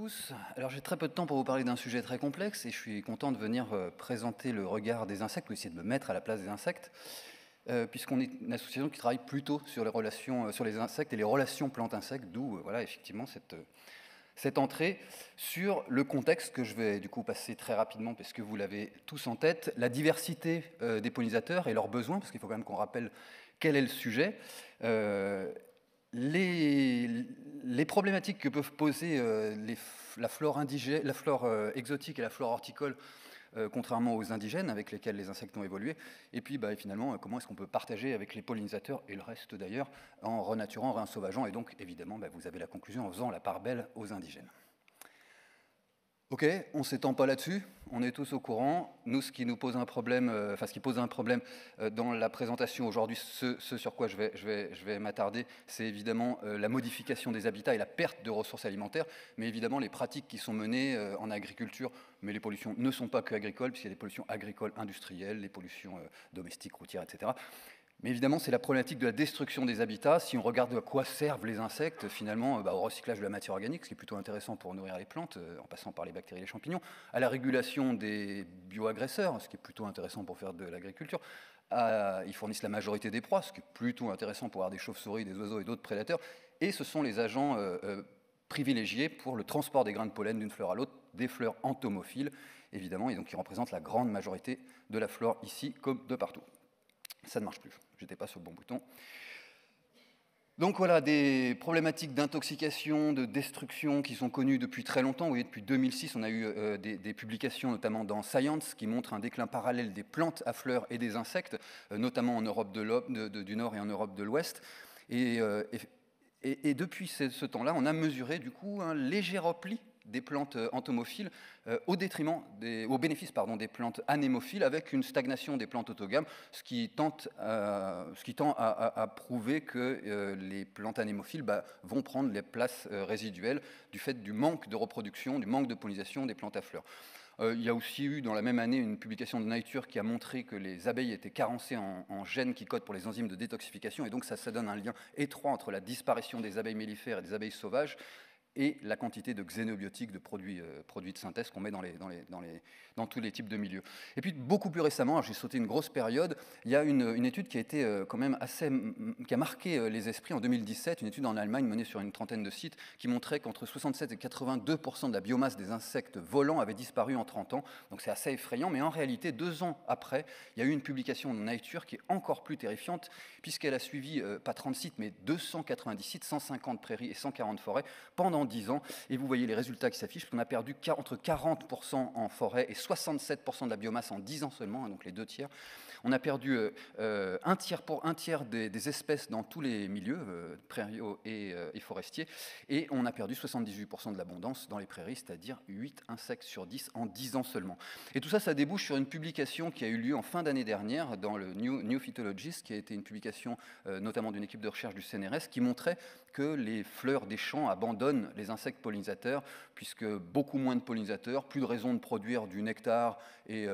tous. Alors j'ai très peu de temps pour vous parler d'un sujet très complexe et je suis content de venir présenter le regard des insectes, ou essayer de me mettre à la place des insectes, puisqu'on est une association qui travaille plutôt sur les relations, sur les insectes et les relations plantes-insectes, d'où voilà, effectivement cette entrée sur le contexte que je vais du coup passer très rapidement, parce que vous l'avez tous en tête, la diversité des pollinisateurs et leurs besoins, parce qu'il faut quand même qu'on rappelle quel est le sujet. Les problématiques que peuvent poser la flore exotique et la flore horticole, contrairement aux indigènes avec lesquels les insectes ont évolué, et puis finalement comment est-ce qu'on peut partager avec les pollinisateurs et le reste d'ailleurs en renaturant, réensauvageant, et donc évidemment vous avez la conclusion en faisant la part belle aux indigènes. Ok, on ne s'étend pas là-dessus, on est tous au courant. Nous, ce qui nous pose un problème, ce qui pose un problème dans la présentation aujourd'hui, ce sur quoi je vais m'attarder, c'est évidemment la modification des habitats et la perte de ressources alimentaires, mais évidemment les pratiques qui sont menées en agriculture, mais les pollutions ne sont pas que agricoles, puisqu'il y a des pollutions agricoles industrielles, les pollutions domestiques, routières, etc. Mais évidemment, c'est la problématique de la destruction des habitats. Si on regarde à quoi servent les insectes, finalement, au recyclage de la matière organique, ce qui est plutôt intéressant pour nourrir les plantes, en passant par les bactéries et les champignons, à la régulation des bioagresseurs, ce qui est plutôt intéressant pour faire de l'agriculture. Ils fournissent la majorité des proies, ce qui est plutôt intéressant pour avoir des chauves-souris, des oiseaux et d'autres prédateurs. Et ce sont les agents privilégiés pour le transport des grains de pollen d'une fleur à l'autre, des fleurs entomophiles, évidemment, et donc qui représentent la grande majorité de la flore ici, comme de partout. Ça ne marche plus, j'étais pas sur le bon bouton. Donc voilà, des problématiques d'intoxication, de destruction qui sont connues depuis très longtemps. Vous voyez, depuis 2006, on a eu des publications, notamment dans Science, qui montrent un déclin parallèle des plantes à fleurs et des insectes, notamment en Europe du Nord et en Europe de l'Ouest. Et depuis ce temps-là, on a mesuré du coup un léger repli des plantes entomophiles au bénéfice des plantes anémophiles, avec une stagnation des plantes autogames, ce qui tend à prouver que les plantes anémophiles vont prendre les places résiduelles du fait du manque de reproduction, du manque de pollinisation des plantes à fleurs. Il y a aussi eu dans la même année une publication de Nature qui a montré que les abeilles étaient carencées en gènes qui codent pour les enzymes de détoxification, et donc ça donne un lien étroit entre la disparition des abeilles mellifères et des abeilles sauvages et la quantité de xénobiotiques, de produits de synthèse qu'on met dans tous les types de milieux. Et puis beaucoup plus récemment, j'ai sauté une grosse période, il y a une étude qui a été quand même qui a marqué les esprits en 2017, une étude en Allemagne menée sur une trentaine de sites, qui montrait qu'entre 67 et 82% de la biomasse des insectes volants avait disparu en 30 ans. Donc c'est assez effrayant, mais en réalité, 2 ans après, il y a eu une publication de Nature qui est encore plus terrifiante, puisqu'elle a suivi, pas 30 sites, mais 290 sites, 150 prairies et 140 forêts, pendant 10 ans, et vous voyez les résultats qui s'affichent, qu'on a perdu entre 40% en forêt et 67% de la biomasse en 10 ans seulement, donc les 2 tiers. On a perdu un tiers des espèces dans tous les milieux, prairiaux et forestiers, et on a perdu 78% de l'abondance dans les prairies, c'est-à-dire 8 insectes sur 10 en 10 ans seulement. Et tout ça, ça débouche sur une publication qui a eu lieu en fin d'année dernière dans le New Phytologist, qui a été une publication notamment d'une équipe de recherche du CNRS, qui montrait que les fleurs des champs abandonnent les insectes pollinisateurs, puisque beaucoup moins de pollinisateurs, plus de raisons de produire du nectar et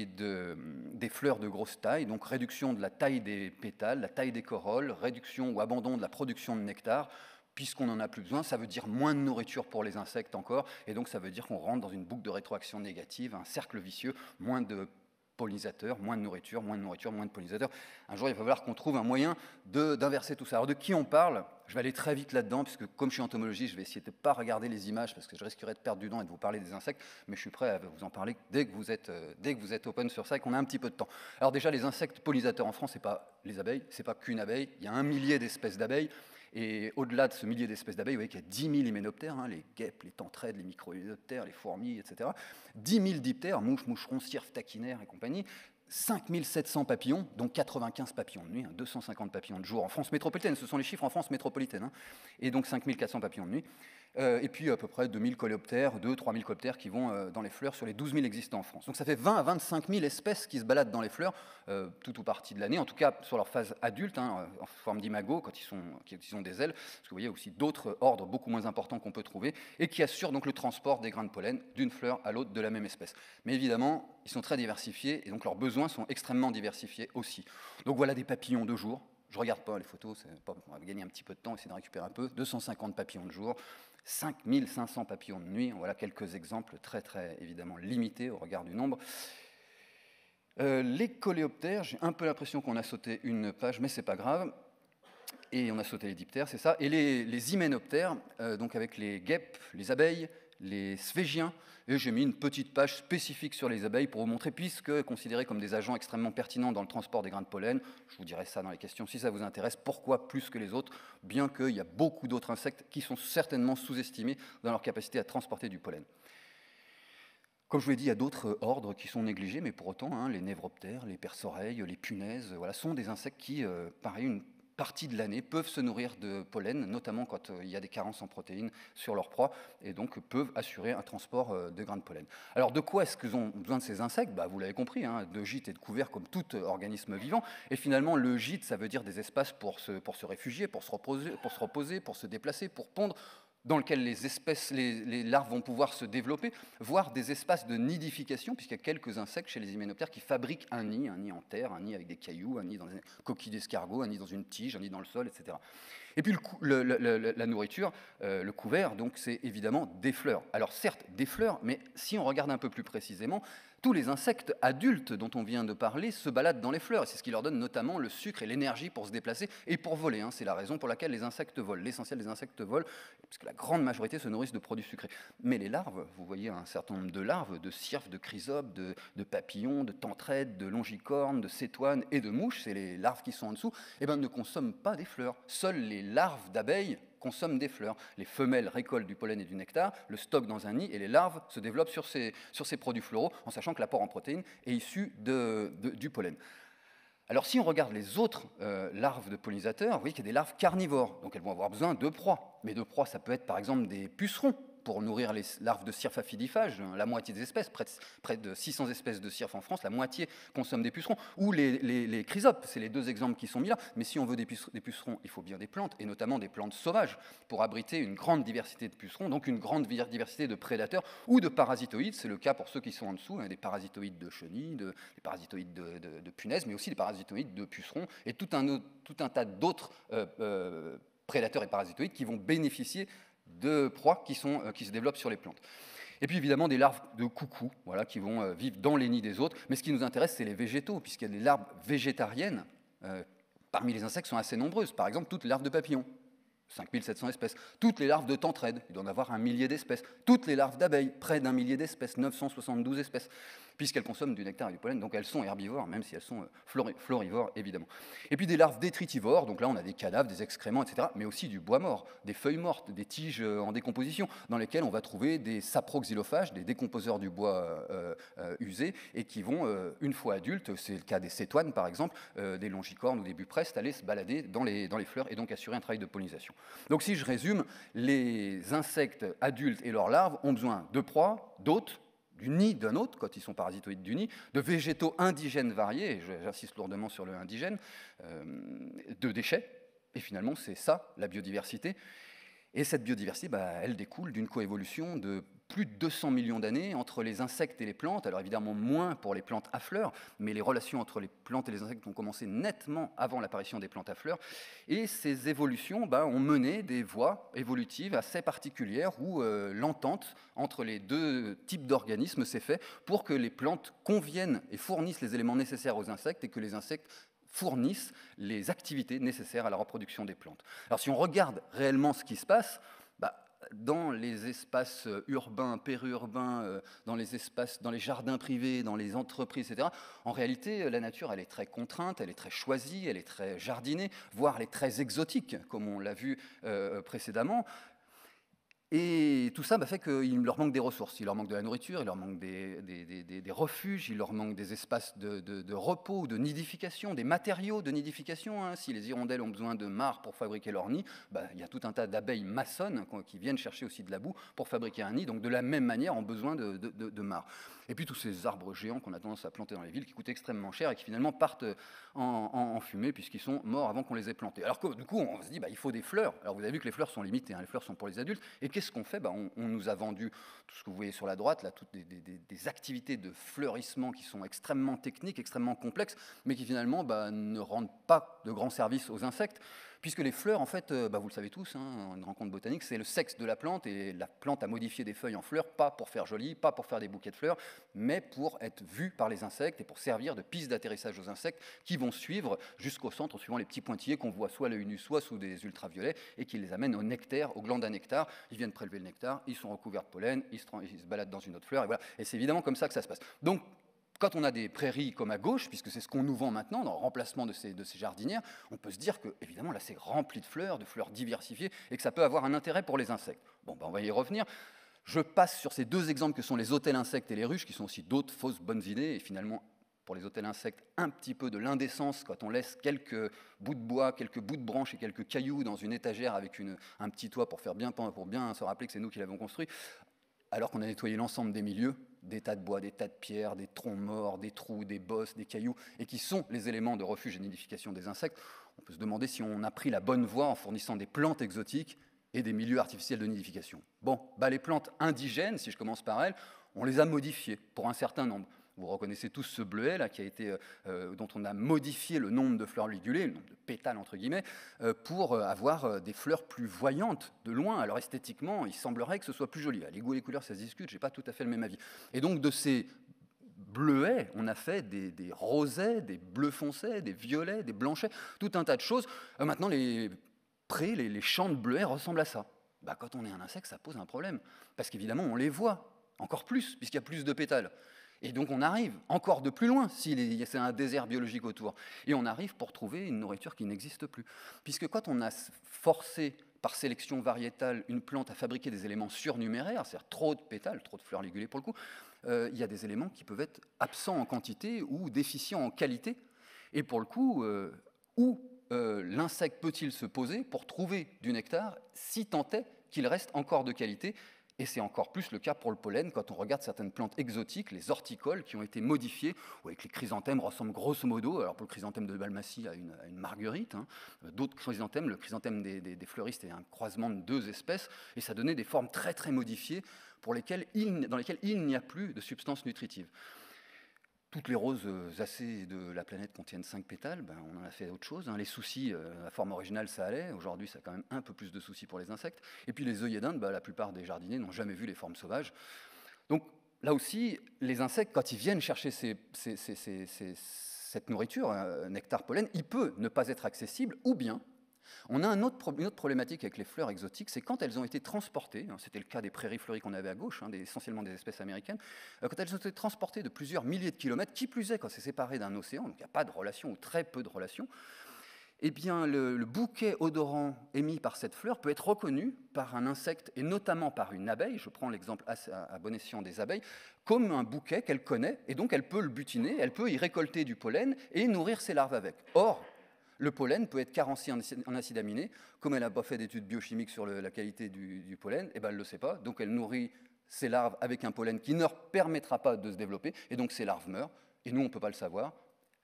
des fleurs de grosse taille, donc réduction de la taille des pétales, la taille des corolles, réduction ou abandon de la production de nectar. Puisqu'on n'en a plus besoin, ça veut dire moins de nourriture pour les insectes encore, et donc ça veut dire qu'on rentre dans une boucle de rétroaction négative, un cercle vicieux, moins de pollinisateurs, moins de nourriture, moins de pollinisateurs. Un jour, il va falloir qu'on trouve un moyen d'inverser tout ça. Alors de qui on parle? Je vais aller très vite là-dedans, puisque comme je suis entomologiste, je vais essayer de ne pas regarder les images, parce que je risquerais de perdre du temps et de vous parler des insectes, mais je suis prêt à vous en parler dès que vous êtes open sur ça et qu'on a un petit peu de temps. Alors déjà, les insectes pollinisateurs en France, ce n'est pas les abeilles, ce n'est pas qu'une abeille, il y a 1 millier d'espèces d'abeilles. Et au-delà de ce millier d'espèces d'abeilles, vous voyez qu'il y a 10 000 hyménoptères, les guêpes, les tentraides, les micro-hyménoptères, les fourmis, etc. 10 000 diptères, mouches, moucherons, cirques, taquinaires et compagnie. 5 700 papillons, dont 95 papillons de nuit, 250 papillons de jour en France métropolitaine, ce sont les chiffres en France métropolitaine, et donc 5 400 papillons de nuit, et puis à peu près 2 000 coléoptères, 2 000 à 3 000 coléoptères qui vont dans les fleurs sur les 12 000 existants en France. Donc ça fait 20 à 25 000 espèces qui se baladent dans les fleurs tout ou partie de l'année, en tout cas sur leur phase adulte, en forme d'imago, quand ils ont des ailes, parce que vous voyez aussi d'autres ordres beaucoup moins importants qu'on peut trouver, et qui assurent donc le transport des grains de pollen d'une fleur à l'autre de la même espèce. Mais évidemment, ils sont très diversifiés, et donc leurs besoins sont extrêmement diversifiés aussi. Donc voilà des papillons de jour. Je ne regarde pas les photos, on va gagner un petit peu de temps, essayer de récupérer un peu. 250 papillons de jour, 5500 papillons de nuit. Voilà quelques exemples très évidemment limités au regard du nombre. Les coléoptères, j'ai un peu l'impression qu'on a sauté une page, mais c'est pas grave. Et on a sauté les diptères, c'est ça. Et les hyménoptères, donc avec les guêpes, les abeilles, les sphégiens. Et j'ai mis une petite page spécifique sur les abeilles pour vous montrer, puisque considérés comme des agents extrêmement pertinents dans le transport des grains de pollen, je vous dirai ça dans les questions si ça vous intéresse, pourquoi plus que les autres, bien qu'il y a beaucoup d'autres insectes qui sont certainement sous-estimés dans leur capacité à transporter du pollen. Comme je vous l'ai dit, il y a d'autres ordres qui sont négligés, mais pour autant, les névroptères, les perce-oreilles, les punaises, voilà, sont des insectes qui, pareil, une partie de l'année, peuvent se nourrir de pollen, notamment quand il y a des carences en protéines sur leur proie, et donc peuvent assurer un transport de grains de pollen. Alors de quoi est-ce qu'ils ont besoin de ces insectes? Vous l'avez compris, de gîtes et de couverts comme tout organisme vivant, et finalement le gîte, ça veut dire des espaces pour se réfugier, pour se reposer, pour se déplacer, pour pondre, dans lequel les larves vont pouvoir se développer, voire des espaces de nidification, puisqu'il y a quelques insectes chez les hyménoptères qui fabriquent un nid en terre, un nid avec des cailloux, un nid dans une coquille d'escargot, un nid dans une tige, un nid dans le sol, etc. Et puis la nourriture, le couvert, donc c'est évidemment des fleurs. Alors certes, des fleurs, mais si on regarde un peu plus précisément, tous les insectes adultes dont on vient de parler se baladent dans les fleurs, et c'est ce qui leur donne notamment le sucre et l'énergie pour se déplacer et pour voler. C'est la raison pour laquelle les insectes volent. L'essentiel des insectes volent, parce que la grande majorité se nourrissent de produits sucrés. Mais les larves, vous voyez un certain nombre de larves, de cirphes, de chrysopes, de papillons, de tentraides, de longicornes, de cétoines et de mouches, c'est les larves qui sont en dessous, ne consomment pas des fleurs. Seules les larves d'abeilles consomment des fleurs. Les femelles récoltent du pollen et du nectar, le stockent dans un nid, et les larves se développent sur ces produits floraux, en sachant que l'apport en protéines est issu du pollen. Alors si on regarde les autres larves de pollinisateurs, vous voyez qu'il y a des larves carnivores, donc elles vont avoir besoin de proies. Mais de proies, ça peut être par exemple des pucerons, pour nourrir les larves de cirphes aphidiphages, la moitié des espèces, près de 600 espèces de cirphes en France, la moitié consomment des pucerons, ou les chrysopes, c'est les deux exemples qui sont mis là, mais si on veut des pucerons, il faut bien des plantes, et notamment des plantes sauvages, pour abriter une grande diversité de pucerons, donc une grande diversité de prédateurs ou de parasitoïdes, c'est le cas pour ceux qui sont en dessous, des parasitoïdes de chenilles, des parasitoïdes de punaises, mais aussi des parasitoïdes de pucerons, et tout un tas d'autres prédateurs et parasitoïdes qui vont bénéficier de proies qui se développent sur les plantes. Et puis évidemment des larves de coucou, voilà, qui vont vivre dans les nids des autres. Mais ce qui nous intéresse, c'est les végétaux, puisqu'il y a des larves végétariennes, parmi les insectes, sont assez nombreuses. Par exemple, toutes les larves de papillons, 5700 espèces. Toutes les larves de tentraides, il doit en avoir 1 millier d'espèces. Toutes les larves d'abeilles, près d'1 millier d'espèces, 972 espèces, puisqu'elles consomment du nectar et du pollen, donc elles sont herbivores, même si elles sont florivores, évidemment. Et puis des larves détritivores, donc là on a des cadavres, des excréments, etc., mais aussi du bois mort, des feuilles mortes, des tiges en décomposition, dans lesquelles on va trouver des saproxylophages, des décomposeurs du bois usé, et qui vont, une fois adultes, c'est le cas des cétoines par exemple, des longicornes ou des buprestes, aller se balader dans les fleurs et donc assurer un travail de pollinisation. Donc si je résume, les insectes adultes et leurs larves ont besoin de proies, d'hôtes, du nid d'un hôte, quand ils sont parasitoïdes du nid, de végétaux indigènes variés, et j'insiste lourdement sur le indigène, de déchets, et finalement c'est ça la biodiversité. Et cette biodiversité, elle découle d'une coévolution de plus de 200 millions d'années entre les insectes et les plantes. Alors évidemment moins pour les plantes à fleurs, mais les relations entre les plantes et les insectes ont commencé nettement avant l'apparition des plantes à fleurs. Et ces évolutions ont mené des voies évolutives assez particulières où l'entente entre les deux types d'organismes s'est faite pour que les plantes conviennent et fournissent les éléments nécessaires aux insectes et que les insectes fournissent les activités nécessaires à la reproduction des plantes. Alors si on regarde réellement ce qui se passe, dans les espaces urbains, périurbains, dans les jardins privés, dans les entreprises, etc., en réalité, la nature, elle est très contrainte, elle est très choisie, elle est très jardinée, voire elle est très exotique, comme on l'a vu précédemment. Et tout ça fait qu'il leur manque des ressources, il leur manque de la nourriture, il leur manque des refuges, il leur manque des espaces de repos, de nidification, des matériaux de nidification. Si les hirondelles ont besoin de marc pour fabriquer leur nid, il y a tout un tas d'abeilles maçonnes qui viennent chercher aussi de la boue pour fabriquer un nid, donc de la même manière ont besoin de marc. Et puis tous ces arbres géants qu'on a tendance à planter dans les villes qui coûtent extrêmement cher et qui finalement partent en fumée puisqu'ils sont morts avant qu'on les ait plantés. Alors que du coup on se dit il faut des fleurs. Alors vous avez vu que les fleurs sont limitées, les fleurs sont pour les adultes. Et qu'est-ce qu'on fait? On nous a vendu tout ce que vous voyez sur la droite, là, toutes des activités de fleurissement qui sont extrêmement techniques, extrêmement complexes, mais qui finalement ne rendent pas de grands services aux insectes. Puisque les fleurs, en fait, vous le savez tous, hein, une rencontre botanique, c'est le sexe de la plante, et la plante a modifié des feuilles en fleurs, pas pour faire joli, pas pour faire des bouquets de fleurs, mais pour être vue par les insectes et pour servir de piste d'atterrissage aux insectes qui vont suivre jusqu'au centre, suivant les petits pointillés qu'on voit soit à l'œil nu, soit sous des ultraviolets, et qui les amènent au nectar, aux glandes à nectar. Ils viennent prélever le nectar, ils sont recouverts de pollen, ils se baladent dans une autre fleur, et voilà. Et c'est évidemment comme ça que ça se passe. Donc, quand on a des prairies comme à gauche, puisque c'est ce qu'on nous vend maintenant dans le remplacement de ces jardinières, on peut se dire que, évidemment, là, c'est rempli de fleurs diversifiées, et que ça peut avoir un intérêt pour les insectes. Bon, on va y revenir. Je passe sur ces deux exemples que sont les hôtels insectes et les ruches, qui sont aussi d'autres fausses bonnes idées, et finalement, pour les hôtels insectes, un petit peu de l'indécence quand on laisse quelques bouts de bois, quelques bouts de branches et quelques cailloux dans une étagère avec un petit toit pour bien se rappeler que c'est nous qui l'avons construit, alors qu'on a nettoyé l'ensemble des milieux, des tas de bois, des tas de pierres, des troncs morts, des trous, des bosses, des cailloux, et qui sont les éléments de refuge et de nidification des insectes. On peut se demander si on a pris la bonne voie en fournissant des plantes exotiques et des milieux artificiels de nidification. Bon, les plantes indigènes, si je commence par elles, on les a modifiées pour un certain nombre. Vous reconnaissez tous ce bleuet là, dont on a modifié le nombre de fleurs ligulées, le nombre de pétales entre guillemets, pour avoir des fleurs plus voyantes de loin. Alors esthétiquement, il semblerait que ce soit plus joli. Les goûts et les couleurs, ça se discute, j'ai pas tout à fait le même avis. Et donc de ces bleuets, on a fait des rosets, des bleus foncés, des violets, des blanchets, tout un tas de choses. Maintenant, les prés, les champs de bleuets ressemblent à ça. Quand on est un insecte, ça pose un problème, parce qu'évidemment, on les voit encore plus, puisqu'il y a plus de pétales. Et donc on arrive encore de plus loin, si c'est un désert biologique autour. Et on arrive pour trouver une nourriture qui n'existe plus. Puisque quand on a forcé, par sélection variétale, une plante à fabriquer des éléments surnuméraires, c'est-à-dire trop de pétales, trop de fleurs ligulées pour le coup, il y a des éléments qui peuvent être absents en quantité ou déficients en qualité. Et pour le coup, où l'insecte peut-il se poser pour trouver du nectar, si tant est qu'il reste encore de qualité? Et c'est encore plus le cas pour le pollen quand on regarde certaines plantes exotiques, les horticoles, qui ont été modifiées, ou avec les chrysanthèmes ressemblent grosso modo, alors pour le chrysanthème de Balmacie, à une marguerite, hein. D'autres chrysanthèmes, le chrysanthème des fleuristes est un croisement de deux espèces, et ça donnait des formes très très modifiées dans lesquelles il n'y a plus de substances nutritives. Toutes les roses acées de la planète contiennent 5 pétales, on en a fait autre chose. Les soucis, la forme originale, ça allait. Aujourd'hui, ça a quand même un peu plus de soucis pour les insectes. Et puis les œillets d'Inde, la plupart des jardiniers n'ont jamais vu les formes sauvages. Donc là aussi, les insectes, quand ils viennent chercher cette nourriture, nectar, pollen, il peut ne pas être accessible, ou bien on a une autre problématique avec les fleurs exotiques, c'est quand elles ont été transportées, c'était le cas des prairies fleuries qu'on avait à gauche, essentiellement des espèces américaines, quand elles ont été transportées de plusieurs milliers de kilomètres, qui plus est quand c'est séparé d'un océan, donc il n'y a pas de relation ou très peu de relation, eh bien le bouquet odorant émis par cette fleur peut être reconnu par un insecte, et notamment par une abeille, je prends l'exemple à bon escient des abeilles, comme un bouquet qu'elle connaît, et donc elle peut le butiner, elle peut y récolter du pollen et nourrir ses larves avec. Or, le pollen peut être carencé en acides aminés. Comme elle n'a pas fait d'études biochimiques sur la qualité du pollen, elle ne le sait pas. Donc elle nourrit ses larves avec un pollen qui ne leur permettra pas de se développer. Et donc ces larves meurent. Et nous, on ne peut pas le savoir.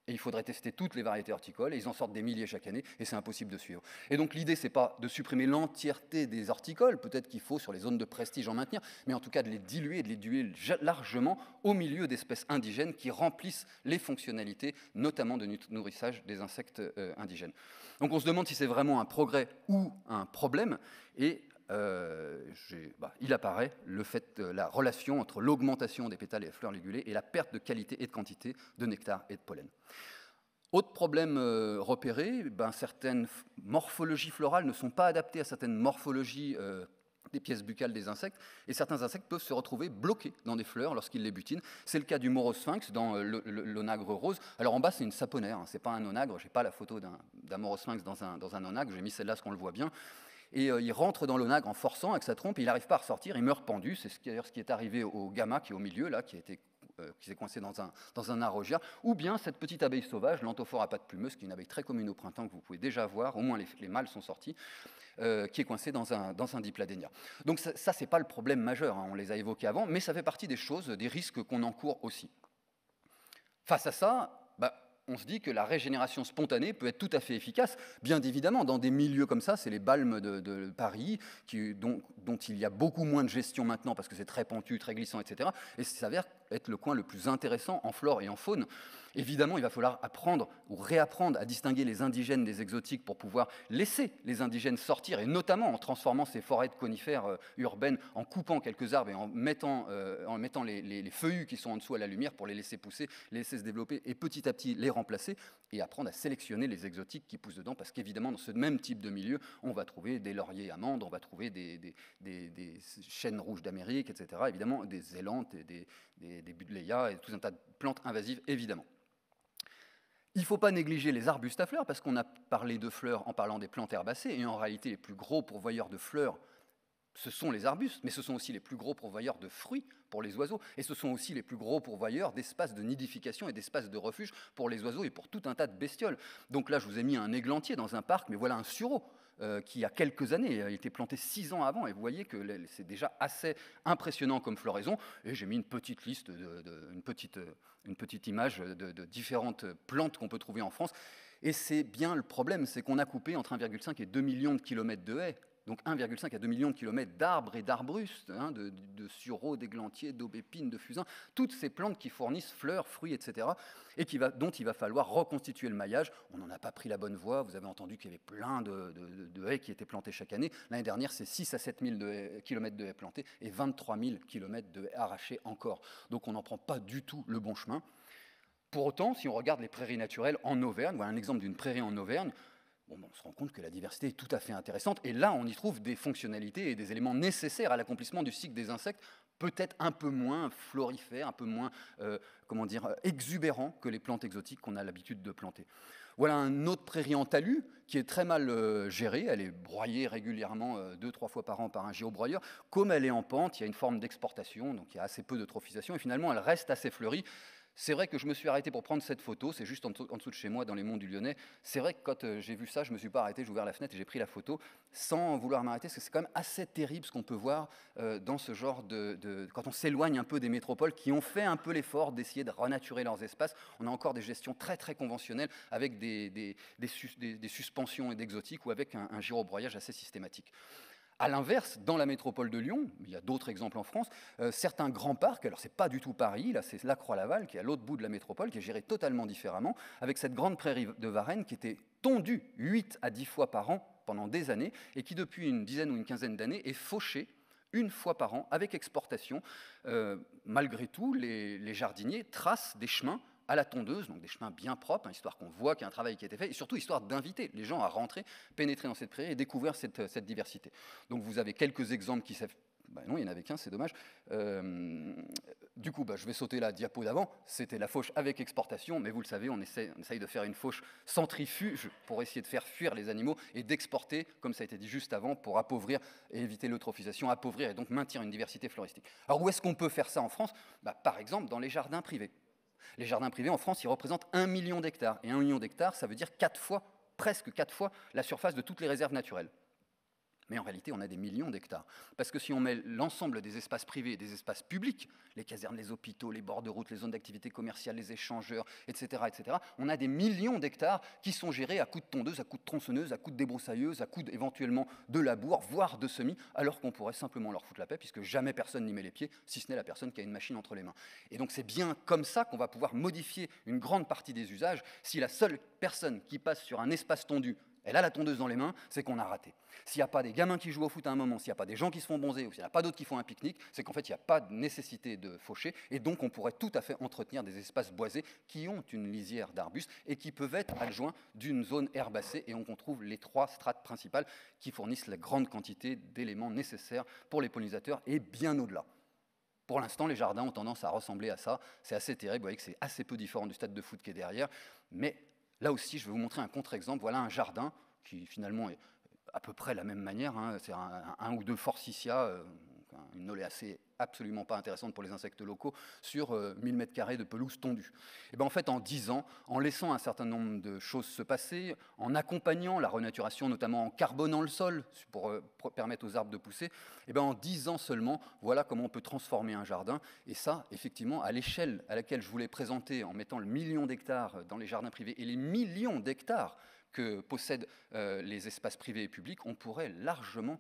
Et il faudrait tester toutes les variétés horticoles, et ils en sortent des milliers chaque année, et c'est impossible de suivre. Et donc l'idée, ce n'est pas de supprimer l'entièreté des horticoles, peut-être qu'il faut sur les zones de prestige en maintenir, mais en tout cas de les diluer, et de les diluer largement au milieu d'espèces indigènes qui remplissent les fonctionnalités, notamment de nourrissage des insectes indigènes. Donc on se demande si c'est vraiment un progrès ou un problème, et il apparaît la relation entre l'augmentation des pétales et des fleurs ligulées et la perte de qualité et de quantité de nectar et de pollen. Autre problème repéré, certaines morphologies florales ne sont pas adaptées à certaines morphologies des pièces buccales des insectes, et certains insectes peuvent se retrouver bloqués dans des fleurs lorsqu'ils les butinent. C'est le cas du morosphinx dans l'onagre rose. Alors en bas, c'est une saponaire, c'est pas un onagre, j'ai pas la photo d'un morosphinx dans un onagre, j'ai mis celle-là, ce qu'on le voit bien. Et il rentre dans l'onagre en forçant avec sa trompe, et il n'arrive pas à ressortir, il meurt pendu. C'est ce qui est arrivé au gamma qui est au milieu, là, qui s'est coincé dans un arrogia. Ou bien cette petite abeille sauvage, l'anthophore à pattes plumeuses, qui est une abeille très commune au printemps, que vous pouvez déjà voir, au moins les mâles sont sortis, qui est coincée dans un dipladénia. Donc ça c'est pas le problème majeur, on les a évoqués avant, mais ça fait partie des choses, des risques qu'on encourt aussi. Face à ça, on se dit que la régénération spontanée peut être tout à fait efficace. Bien évidemment, dans des milieux comme ça, c'est les balmes de Paris, dont il y a beaucoup moins de gestion maintenant, parce que c'est très pentu, très glissant, etc. Et ça s'avère être le coin le plus intéressant en flore et en faune. Évidemment, il va falloir apprendre ou réapprendre à distinguer les indigènes des exotiques pour pouvoir laisser les indigènes sortir, et notamment en transformant ces forêts de conifères urbaines, en coupant quelques arbres et en mettant les feuillus qui sont en dessous à la lumière pour les laisser pousser, les laisser se développer, et petit à petit les remplacer, et apprendre à sélectionner les exotiques qui poussent dedans, parce qu'évidemment, dans ce même type de milieu, on va trouver des lauriers amandes, on va trouver des chênes rouges d'Amérique, etc., évidemment, des zélantes, des buddleias, et tout un tas de plantes invasives, évidemment. Il ne faut pas négliger les arbustes à fleurs, parce qu'on a parlé de fleurs en parlant des plantes herbacées, et en réalité, les plus gros pourvoyeurs de fleurs, ce sont les arbustes, mais ce sont aussi les plus gros pourvoyeurs de fruits pour les oiseaux, et ce sont aussi les plus gros pourvoyeurs d'espaces de nidification et d'espaces de refuge pour les oiseaux et pour tout un tas de bestioles. Donc là, je vous ai mis un églantier dans un parc, mais voilà un sureau qui, il y a quelques années, a été planté 6 ans avant, et vous voyez que c'est déjà assez impressionnant comme floraison, et j'ai mis une petite liste, une petite image de différentes plantes qu'on peut trouver en France, et c'est bien le problème, c'est qu'on a coupé entre 1,5 et 2 millions de kilomètres de haies, donc 1,5 à 2 millions de kilomètres d'arbres et d'arbustes, de sureaux, d'églantiers, d'aubépines, de fusains, toutes ces plantes qui fournissent fleurs, fruits, etc., et dont il va falloir reconstituer le maillage. On n'en a pas pris la bonne voie, vous avez entendu qu'il y avait plein de haies qui étaient plantées chaque année. L'année dernière, c'est 6 à 7 000 kilomètres de haies plantées et 23 000 kilomètres de haies arrachées encore. Donc on n'en prend pas du tout le bon chemin. Pour autant, si on regarde les prairies naturelles en Auvergne, voilà un exemple d'une prairie en Auvergne, on se rend compte que la diversité est tout à fait intéressante, et là on y trouve des fonctionnalités et des éléments nécessaires à l'accomplissement du cycle des insectes, peut-être un peu moins florifères, un peu moins exubérants que les plantes exotiques qu'on a l'habitude de planter. Voilà un autre prairie en talus qui est très mal gérée, elle est broyée régulièrement 2-3 fois par an par un géobroyeur. Comme elle est en pente, il y a une forme d'exportation, donc il y a assez peu de trophisation, et finalement elle reste assez fleurie. C'est vrai que je me suis arrêté pour prendre cette photo, c'est juste en dessous de chez moi, dans les monts du Lyonnais. C'est vrai que quand j'ai vu ça, je ne me suis pas arrêté, j'ai ouvert la fenêtre et j'ai pris la photo sans vouloir m'arrêter, parce que c'est quand même assez terrible ce qu'on peut voir dans ce genre quand on s'éloigne un peu des métropoles qui ont fait un peu l'effort d'essayer de renaturer leurs espaces. On a encore des gestions très très conventionnelles avec des suspensions et d'exotiques, ou avec un gyrobroyage assez systématique. À l'inverse, dans la métropole de Lyon, il y a d'autres exemples en France, certains grands parcs, alors c'est pas du tout Paris, là c'est la Croix-Laval qui est à l'autre bout de la métropole, qui est gérée totalement différemment, avec cette grande prairie de Varennes qui était tondue 8 à 10 fois par an pendant des années, et qui depuis une dizaine ou une quinzaine d'années est fauchée une fois par an avec exportation. Malgré tout, les jardiniers tracent des chemins à la tondeuse, donc des chemins bien propres, histoire qu'on voit qu'il y a un travail qui a été fait, et surtout histoire d'inviter les gens à rentrer, pénétrer dans cette prairie et découvrir cette diversité. Donc vous avez quelques exemples qui savent... non, il n'y en avait qu'un, c'est dommage. Du coup, je vais sauter la diapo d'avant. C'était la fauche avec exportation, mais vous le savez, on essaye de faire une fauche centrifuge pour essayer de faire fuir les animaux et d'exporter, comme ça a été dit juste avant, pour appauvrir et éviter l'eutrophisation, appauvrir et donc maintenir une diversité floristique. Alors où est-ce qu'on peut faire ça en France ? Par exemple, dans les jardins privés. Les jardins privés en France, ils représentent 1 million d'hectares. Et 1 million d'hectares, ça veut dire presque 4 fois la surface de toutes les réserves naturelles. Mais en réalité, on a des millions d'hectares. Parce que si on met l'ensemble des espaces privés et des espaces publics, les casernes, les hôpitaux, les bords de route, les zones d'activité commerciale, les échangeurs, etc., on a des millions d'hectares qui sont gérés à coups de tondeuse, à coups de tronçonneuse, à coups de débroussailleuse, à coups éventuellement de labour, voire de semis, alors qu'on pourrait simplement leur foutre la paix, puisque jamais personne n'y met les pieds, si ce n'est la personne qui a une machine entre les mains. Et donc c'est bien comme ça qu'on va pouvoir modifier une grande partie des usages. Si la seule personne qui passe sur un espace tondu, elle a la tondeuse dans les mains, c'est qu'on a raté. S'il n'y a pas des gamins qui jouent au foot à un moment, s'il n'y a pas des gens qui se font bronzer, ou s'il n'y a pas d'autres qui font un pique-nique, c'est qu'en fait, il n'y a pas de nécessité de faucher, et donc on pourrait tout à fait entretenir des espaces boisés qui ont une lisière d'arbustes et qui peuvent être adjoints d'une zone herbacée, et on trouve les 3 strates principales qui fournissent la grande quantité d'éléments nécessaires pour les pollinisateurs et bien au-delà. Pour l'instant, les jardins ont tendance à ressembler à ça. C'est assez terrible, vous voyez que c'est assez peu différent du stade de foot qui est derrière, mais là aussi, je vais vous montrer un contre-exemple. Voilà un jardin qui finalement est à peu près la même manière. C'est un ou deux forsythias, une oléacée absolument pas intéressante pour les insectes locaux, sur 1000 m² de pelouse tondue. Et bien en fait, en 10 ans, en laissant un certain nombre de choses se passer, en accompagnant la renaturation, notamment en carbonant le sol pour permettre aux arbres de pousser, et bien en 10 ans seulement, voilà comment on peut transformer un jardin. Et ça, effectivement, à l'échelle à laquelle je voulais présenter, en mettant le million d'hectares dans les jardins privés et les millions d'hectares que possèdent les espaces privés et publics, on pourrait largement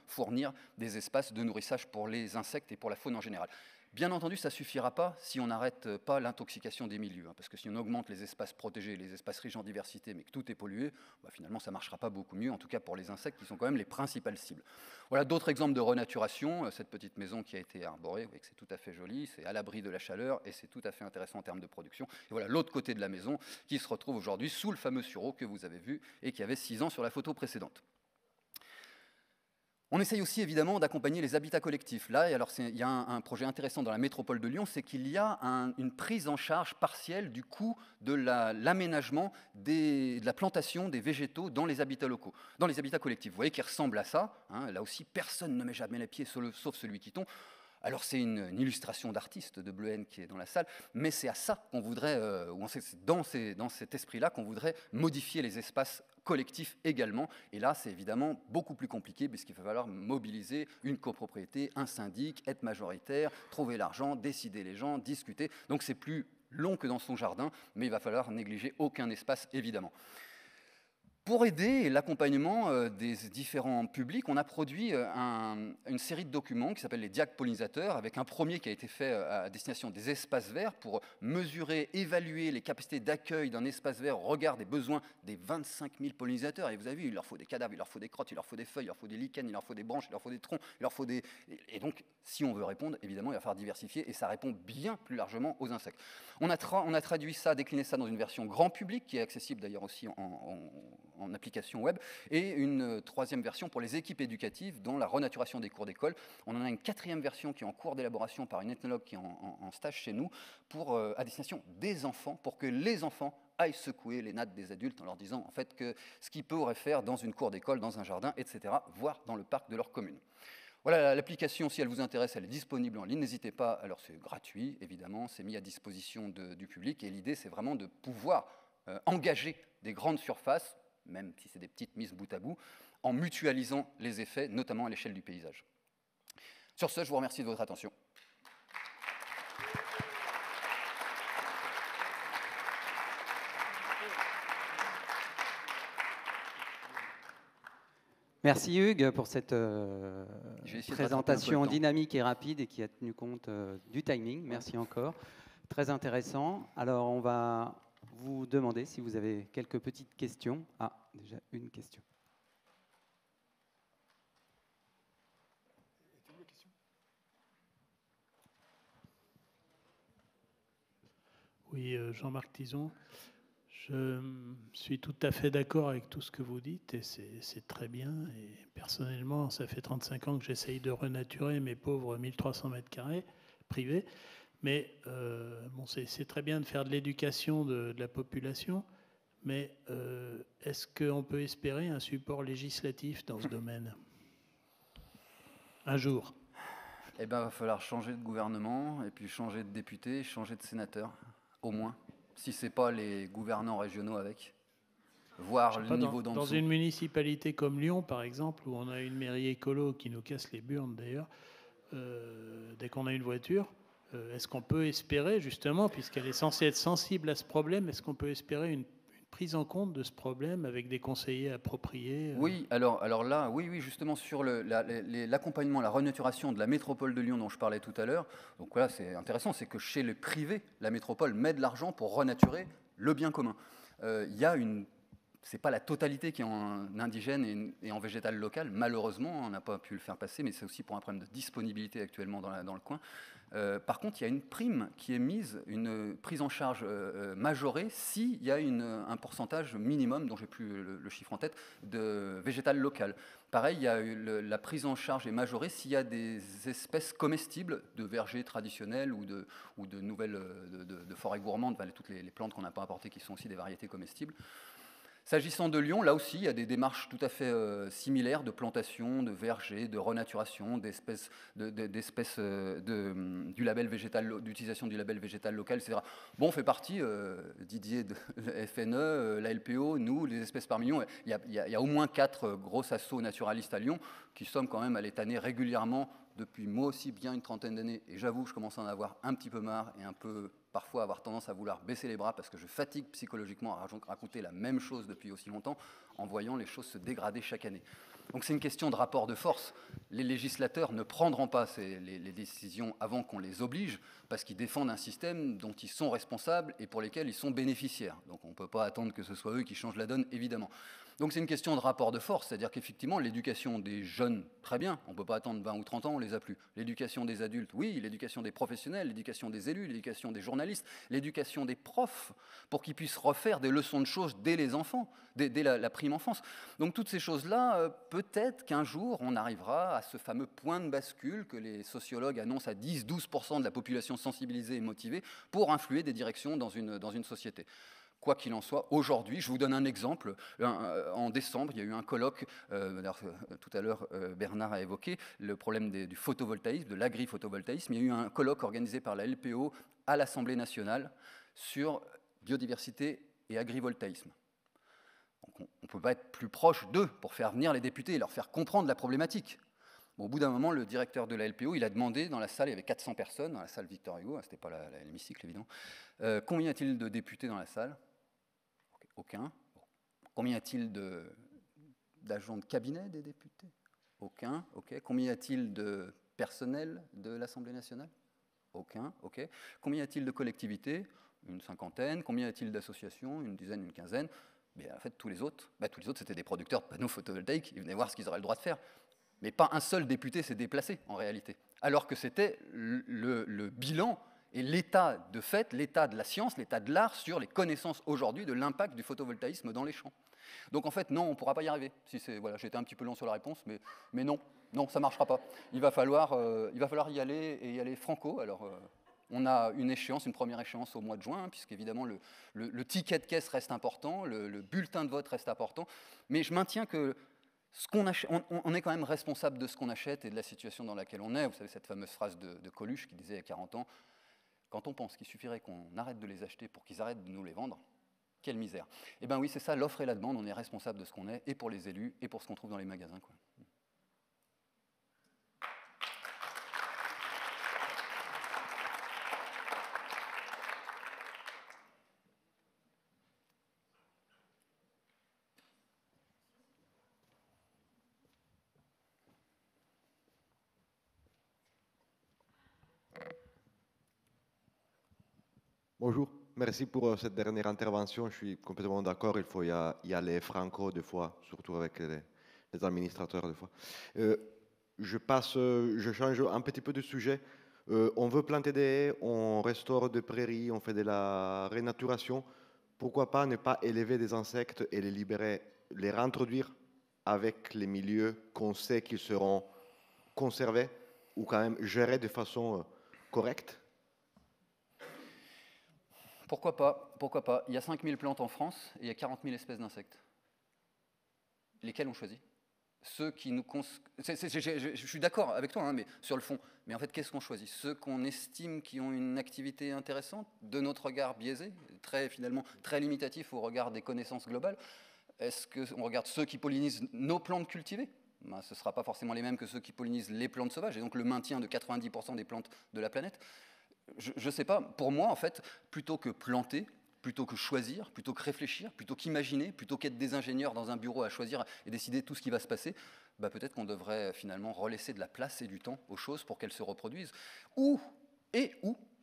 fournir des espaces de nourrissage pour les insectes et pour la faune en général. Bien entendu, ça ne suffira pas si on n'arrête pas l'intoxication des milieux, parce que si on augmente les espaces protégés, les espaces riches en diversité, mais que tout est pollué, finalement ça ne marchera pas beaucoup mieux, en tout cas pour les insectes qui sont quand même les principales cibles. Voilà d'autres exemples de renaturation. Cette petite maison qui a été arborée, vous voyez que c'est tout à fait joli, c'est à l'abri de la chaleur et c'est tout à fait intéressant en termes de production. Et voilà l'autre côté de la maison qui se retrouve aujourd'hui sous le fameux sureau que vous avez vu et qui avait 6 ans sur la photo précédente. On essaye aussi évidemment d'accompagner les habitats collectifs. Là, alors il y a un projet intéressant dans la métropole de Lyon, c'est qu'il y a une prise en charge partielle du coût de l'aménagement, de la plantation des végétaux dans les habitats locaux, dans les habitats collectifs. Vous voyez qui ressemble à ça. Là aussi, personne ne met jamais les pieds sauf celui qui tombe. Alors c'est une illustration d'artiste de Bleuhen qui est dans la salle, mais c'est à ça qu'on voudrait, c'est dans cet esprit-là qu'on voudrait modifier les espaces collectifs également. Et là, c'est évidemment beaucoup plus compliqué puisqu'il va falloir mobiliser une copropriété, un syndic, être majoritaire, trouver l'argent, décider les gens, discuter. Donc c'est plus long que dans son jardin, mais il va falloir négliger aucun espace évidemment. Pour aider l'accompagnement des différents publics, on a produit une série de documents qui s'appellent les diacs pollinisateurs, avec un premier qui a été fait à destination des espaces verts pour mesurer, évaluer les capacités d'accueil d'un espace vert au regard des besoins des 25 000 pollinisateurs. Et vous avez vu, il leur faut des cadavres, il leur faut des crottes, il leur faut des feuilles, il leur faut des lichens, il leur faut des branches, il leur faut des troncs, il leur faut des... Et donc, si on veut répondre, évidemment, il va falloir diversifier, et ça répond bien plus largement aux insectes. On a traduit ça, décliné ça dans une version grand public, qui est accessible d'ailleurs aussi en application web, et une troisième version pour les équipes éducatives dans la renaturation des cours d'école. On en a une quatrième version qui est en cours d'élaboration par une ethnologue qui est en stage chez nous, à destination des enfants, pour que les enfants aillent secouer les nattes des adultes en leur disant en fait que ce qu'ils pourraient faire dans une cour d'école, dans un jardin, etc., voire dans le parc de leur commune. Voilà, l'application, si elle vous intéresse, elle est disponible en ligne, n'hésitez pas, alors c'est gratuit, évidemment, c'est mis à disposition du public, et l'idée, c'est vraiment de pouvoir engager des grandes surfaces, même si c'est des petites mises bout à bout, en mutualisant les effets, notamment à l'échelle du paysage. Sur ce, je vous remercie de votre attention. Merci Hugues pour cette présentation dynamique et rapide et qui a tenu compte du timing. Merci encore. Très intéressant. Alors, on va vous demander si vous avez quelques petites questions. Ah, déjà une question. Oui, Jean-Marc Tison. Je suis tout à fait d'accord avec tout ce que vous dites et c'est très bien. Et personnellement, ça fait 35 ans que j'essaye de renaturer mes pauvres 1300 m² privés. Mais bon, c'est très bien de faire de l'éducation de la population, mais est-ce qu'on peut espérer un support législatif dans ce domaine un jour? Eh bien, il va falloir changer de gouvernement, et puis changer de député, changer de sénateur, au moins. Si ce n'est pas les gouvernants régionaux avec, voir le niveau d'en dessous. Dans une municipalité comme Lyon, par exemple, où on a une mairie écolo qui nous casse les burnes d'ailleurs, dès qu'on a une voiture, est-ce qu'on peut espérer, justement, puisqu'elle est censée être sensible à ce problème, est-ce qu'on peut espérer une prise en compte de ce problème avec des conseillers appropriés? Oui, alors là, oui, justement sur l'accompagnement, la renaturation de la métropole de Lyon dont je parlais tout à l'heure. Donc voilà, c'est intéressant, c'est que chez les privés, la métropole met de l'argent pour renaturer le bien commun. Il y a c'est pas la totalité qui est en indigène et en végétal local, malheureusement, on n'a pas pu le faire passer, mais c'est aussi pour un problème de disponibilité actuellement dans le coin. Par contre, il y a une prime qui est mise, une prise en charge majorée, s'il y a un pourcentage minimum, dont je n'ai plus le chiffre en tête, de végétal local. Pareil, il y a la prise en charge est majorée s'il y a des espèces comestibles de vergers traditionnels ou de nouvelles de forêts gourmandes, toutes les plantes qu'on n'a pas apportées qui sont aussi des variétés comestibles. S'agissant de Lyon, là aussi, il y a des démarches tout à fait similaires de plantation, de vergers, de renaturation, du label végétal, d'utilisation du label végétal local, etc. Bon, on fait partie, Didier de la FNE, la LPO, nous, les espèces par million. Il y a au moins 4 gros assos naturalistes à Lyon qui sommes quand même allés tanner régulièrement depuis moi aussi bien une trentaine d'années. Et j'avoue, je commence à en avoir un petit peu marre et un peu parfois avoir tendance à vouloir baisser les bras parce que je fatigue psychologiquement à raconter la même chose depuis aussi longtemps en voyant les choses se dégrader chaque année. Donc c'est une question de rapport de force. Les législateurs ne prendront pas les décisions avant qu'on les oblige parce qu'ils défendent un système dont ils sont responsables et pour lesquels ils sont bénéficiaires. Donc on ne peut pas attendre que ce soit eux qui changent la donne, évidemment. Donc c'est une question de rapport de force, c'est-à-dire qu'effectivement, l'éducation des jeunes, très bien, on ne peut pas attendre 20 ou 30 ans, on ne les a plus. L'éducation des adultes, oui, l'éducation des professionnels, l'éducation des élus, l'éducation des journalistes, l'éducation des profs, pour qu'ils puissent refaire des leçons de choses dès les enfants, dès la prime enfance. Donc toutes ces choses-là, peut-être qu'un jour, on arrivera à ce fameux point de bascule que les sociologues annoncent à 10-12% de la population sensibilisée et motivée pour influer des directions dans une société. Quoi qu'il en soit, aujourd'hui, je vous donne un exemple. En décembre, il y a eu un colloque, tout à l'heure Bernard a évoqué le problème du photovoltaïsme, de l'agri-photovoltaïsme. Il y a eu un colloque organisé par la LPO à l'Assemblée nationale sur biodiversité et agrivoltaïsme. Donc, on ne peut pas être plus proche d'eux pour faire venir les députés et leur faire comprendre la problématique. Bon, au bout d'un moment, le directeur de la LPO, il a demandé dans la salle, il y avait 400 personnes, dans la salle Victor Hugo, ce n'était pas l'hémicycle évidemment, combien y a-t-il de députés dans la salle ? Aucun. Combien y a-t-il d'agents de cabinet des députés ? Aucun. Okay. Combien y a-t-il de personnel de l'Assemblée nationale ? Aucun. Okay. Combien y a-t-il de collectivités ? Une cinquantaine. Combien y a-t-il d'associations ? Une dizaine, une quinzaine. Mais en fait, tous les autres, c'était des producteurs de panneaux photovoltaïques. Ils venaient voir ce qu'ils auraient le droit de faire. Mais pas un seul député s'est déplacé, en réalité. Alors que c'était le bilan et l'état de fait, l'état de la science, l'état de l'art sur les connaissances aujourd'hui de l'impact du photovoltaïsme dans les champs. Donc en fait, non, on ne pourra pas y arriver. Voilà, j'ai été un petit peu long sur la réponse, mais non, ça ne marchera pas. Il va falloir y aller et y aller franco. Alors, on a une première échéance au mois de juin, puisqu'évidemment le ticket de caisse reste important, le bulletin de vote reste important, mais je maintiens que on est quand même responsable de ce qu'on achète et de la situation dans laquelle on est. Vous savez, cette fameuse phrase de Coluche qui disait il y a 40 ans, quand on pense qu'il suffirait qu'on arrête de les acheter pour qu'ils arrêtent de nous les vendre, quelle misère. Eh bien oui, c'est ça, l'offre et la demande, on est responsable de ce qu'on est, et pour les élus, et pour ce qu'on trouve dans les magasins, quoi. Bonjour, merci pour cette dernière intervention. Je suis complètement d'accord, il faut y aller franco des fois, surtout avec les administrateurs des fois. Je change un petit peu de sujet. On veut planter des haies, on restaure des prairies, on fait de la renaturation. Pourquoi pas ne pas élever des insectes et les libérer, les réintroduire avec les milieux qu'on sait qu'ils seront conservés ou quand même gérés de façon correcte? Pourquoi pas? Il y a 5000 plantes en France et il y a 40 000 espèces d'insectes. Lesquelles on choisit? Ceux qui nous... Je suis d'accord avec toi, hein, mais sur le fond. Mais en fait, qu'est-ce qu'on choisit? Ceux qu'on estime qui ont une activité intéressante, de notre regard biaisé, finalement très limitatif au regard des connaissances globales. Est-ce qu'on regarde ceux qui pollinisent nos plantes cultivées? Ben, ce ne sera pas forcément les mêmes que ceux qui pollinisent les plantes sauvages, et donc le maintien de 90% des plantes de la planète. Je ne sais pas, pour moi, en fait, plutôt que planter, plutôt que choisir, plutôt que réfléchir, plutôt qu'imaginer, plutôt qu'être des ingénieurs dans un bureau à choisir et décider tout ce qui va se passer, bah peut-être qu'on devrait finalement relaisser de la place et du temps aux choses pour qu'elles se reproduisent. Ou,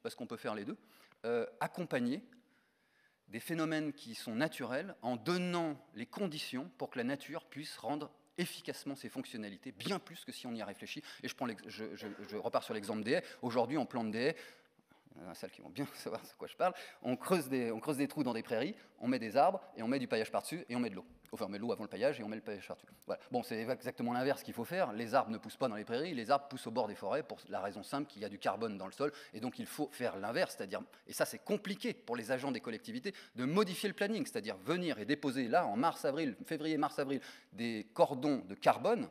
parce qu'on peut faire les deux, accompagner des phénomènes qui sont naturels en donnant les conditions pour que la nature puisse rendre efficacement ses fonctionnalités, bien plus que si on y a réfléchi. Et je repars sur l'exemple des haies. Aujourd'hui, on plante des haies. Celles qui vont bien savoir de quoi je parle, on creuse des trous dans des prairies, on met des arbres et on met du paillage par-dessus et on met de l'eau. Enfin, on met l'eau avant le paillage et on met le paillage par-dessus. Voilà. Bon, c'est exactement l'inverse qu'il faut faire. Les arbres ne poussent pas dans les prairies, les arbres poussent au bord des forêts pour la raison simple qu'il y a du carbone dans le sol. Et donc, il faut faire l'inverse, c'est-à-dire, et ça c'est compliqué pour les agents des collectivités, de modifier le planning, c'est-à-dire venir et déposer là, en mars-avril, février, mars-avril, des cordons de carbone,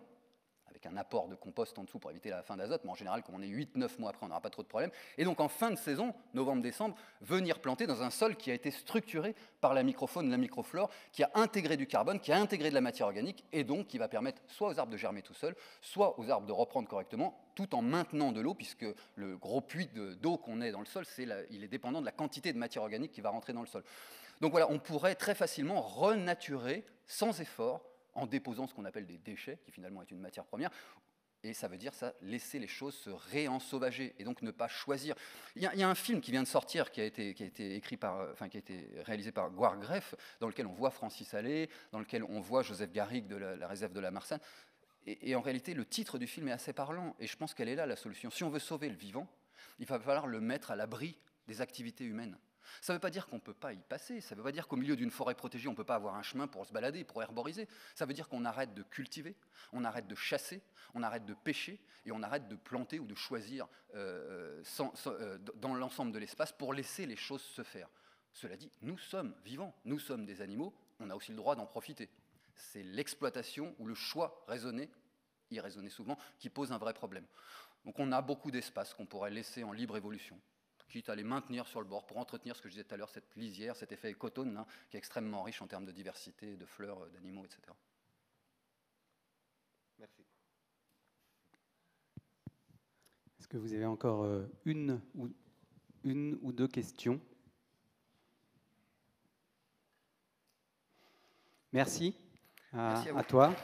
avec un apport de compost en dessous pour éviter la fin d'azote, mais en général, quand on est 8-9 mois après, on n'aura pas trop de problèmes. Et donc, en fin de saison, novembre-décembre, venir planter dans un sol qui a été structuré par la microfaune, la microflore, qui a intégré du carbone, qui a intégré de la matière organique, et donc qui va permettre soit aux arbres de germer tout seuls, soit aux arbres de reprendre correctement, tout en maintenant de l'eau, puisque le gros puits d'eau qu'on a dans le sol, il est dépendant de la quantité de matière organique qui va rentrer dans le sol. Donc voilà, on pourrait très facilement renaturer, sans effort, en déposant ce qu'on appelle des déchets, qui finalement est une matière première, et ça veut dire ça, laisser les choses se réensauvager, et donc ne pas choisir. Il y a un film qui vient de sortir, qui a été réalisé par Gouard Greff, dans lequel on voit Francis Allais, dans lequel on voit Joseph Garrigue de la réserve de la Marsanne, et en réalité, le titre du film est assez parlant, et je pense qu'elle est là, la solution. Si on veut sauver le vivant, il va falloir le mettre à l'abri des activités humaines. Ça ne veut pas dire qu'on ne peut pas y passer, ça ne veut pas dire qu'au milieu d'une forêt protégée, on ne peut pas avoir un chemin pour se balader, pour herboriser. Ça veut dire qu'on arrête de cultiver, on arrête de chasser, on arrête de pêcher, et on arrête de planter ou de choisir dans l'ensemble de l'espace pour laisser les choses se faire. Cela dit, nous sommes vivants, nous sommes des animaux, on a aussi le droit d'en profiter. C'est l'exploitation ou le choix raisonné, irraisonné souvent, qui pose un vrai problème. Donc on a beaucoup d'espace qu'on pourrait laisser en libre évolution, quitte à les maintenir sur le bord pour entretenir ce que je disais tout à l'heure, cette lisière, cet effet écotone, hein, qui est extrêmement riche en termes de diversité, de fleurs, d'animaux, etc. Merci. Est-ce que vous avez encore une ou deux questions? Merci Merci à vous. à toi.